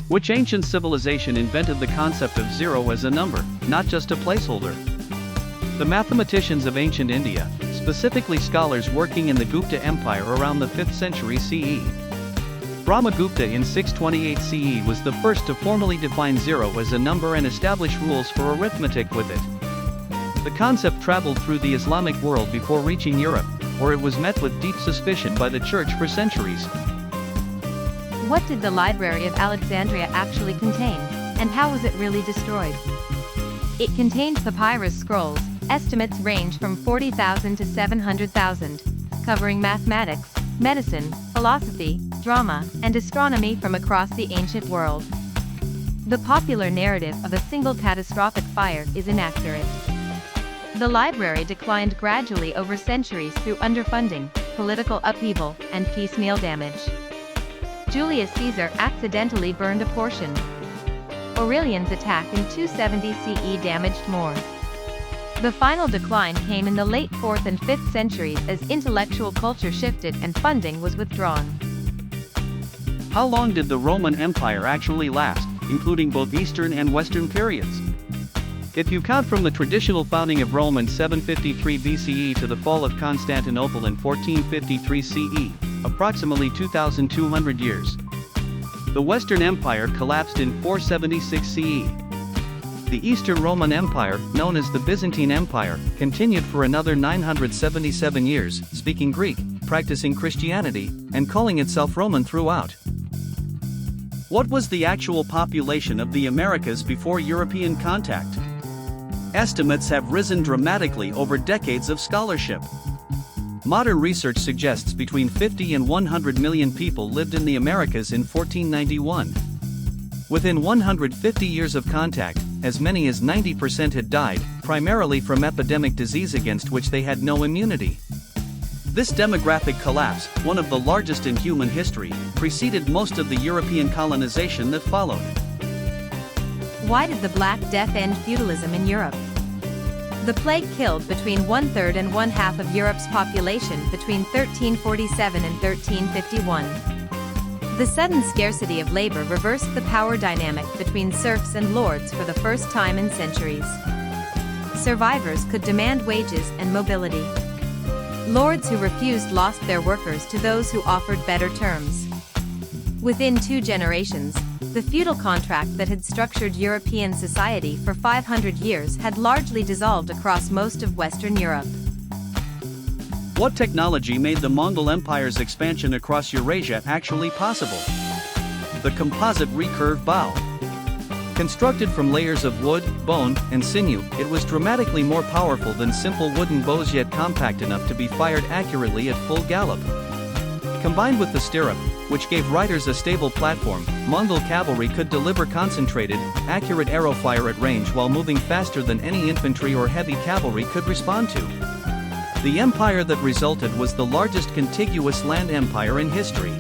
Which ancient civilization invented the concept of zero as a number, not just a placeholder? The mathematicians of ancient India, specifically scholars working in the Gupta Empire around the 5th century CE. Brahmagupta in 628 CE was the first to formally define zero as a number and establish rules for arithmetic with it. The concept traveled through the Islamic world before reaching Europe, where it was met with deep suspicion by the Church for centuries. What did the Library of Alexandria actually contain, and how was it really destroyed? It contained papyrus scrolls, estimates range from 40,000 to 700,000, covering mathematics, medicine, philosophy, drama, and astronomy from across the ancient world. The popular narrative of a single catastrophic fire is inaccurate. The library declined gradually over centuries through underfunding, political upheaval, and piecemeal damage. Julius Caesar accidentally burned a portion. Aurelian's attack in 270 CE damaged more. The final decline came in the late 4th and 5th centuries as intellectual culture shifted and funding was withdrawn. How long did the Roman Empire actually last, including both Eastern and Western periods? If you count from the traditional founding of Rome in 753 BCE to the fall of Constantinople in 1453 CE, approximately 2,200 years. The Western Empire collapsed in 476 CE. The Eastern Roman Empire, known as the Byzantine Empire, continued for another 977 years, speaking Greek, practicing Christianity, and calling itself Roman throughout. What was the actual population of the Americas before European contact? Estimates have risen dramatically over decades of scholarship. Modern research suggests between 50 and 100 million people lived in the Americas in 1491. Within 150 years of contact, as many as 90% had died, primarily from epidemic disease against which they had no immunity. This demographic collapse, one of the largest in human history, preceded most of the European colonization that followed. Why did the Black Death end feudalism in Europe? The plague killed between 1/3 and 1/2 of Europe's population between 1347 and 1351. The sudden scarcity of labor reversed the power dynamic between serfs and lords for the first time in centuries. Survivors could demand wages and mobility. Lords who refused lost their workers to those who offered better terms. Within 2 generations, the feudal contract that had structured European society for 500 years had largely dissolved across most of Western Europe. What technology made the Mongol Empire's expansion across Eurasia actually possible? The composite recurve bow. Constructed from layers of wood, bone, and sinew, it was dramatically more powerful than simple wooden bows, yet compact enough to be fired accurately at full gallop. Combined with the stirrup, which gave riders a stable platform, Mongol cavalry could deliver concentrated, accurate arrow fire at range while moving faster than any infantry or heavy cavalry could respond to. The empire that resulted was the largest contiguous land empire in history.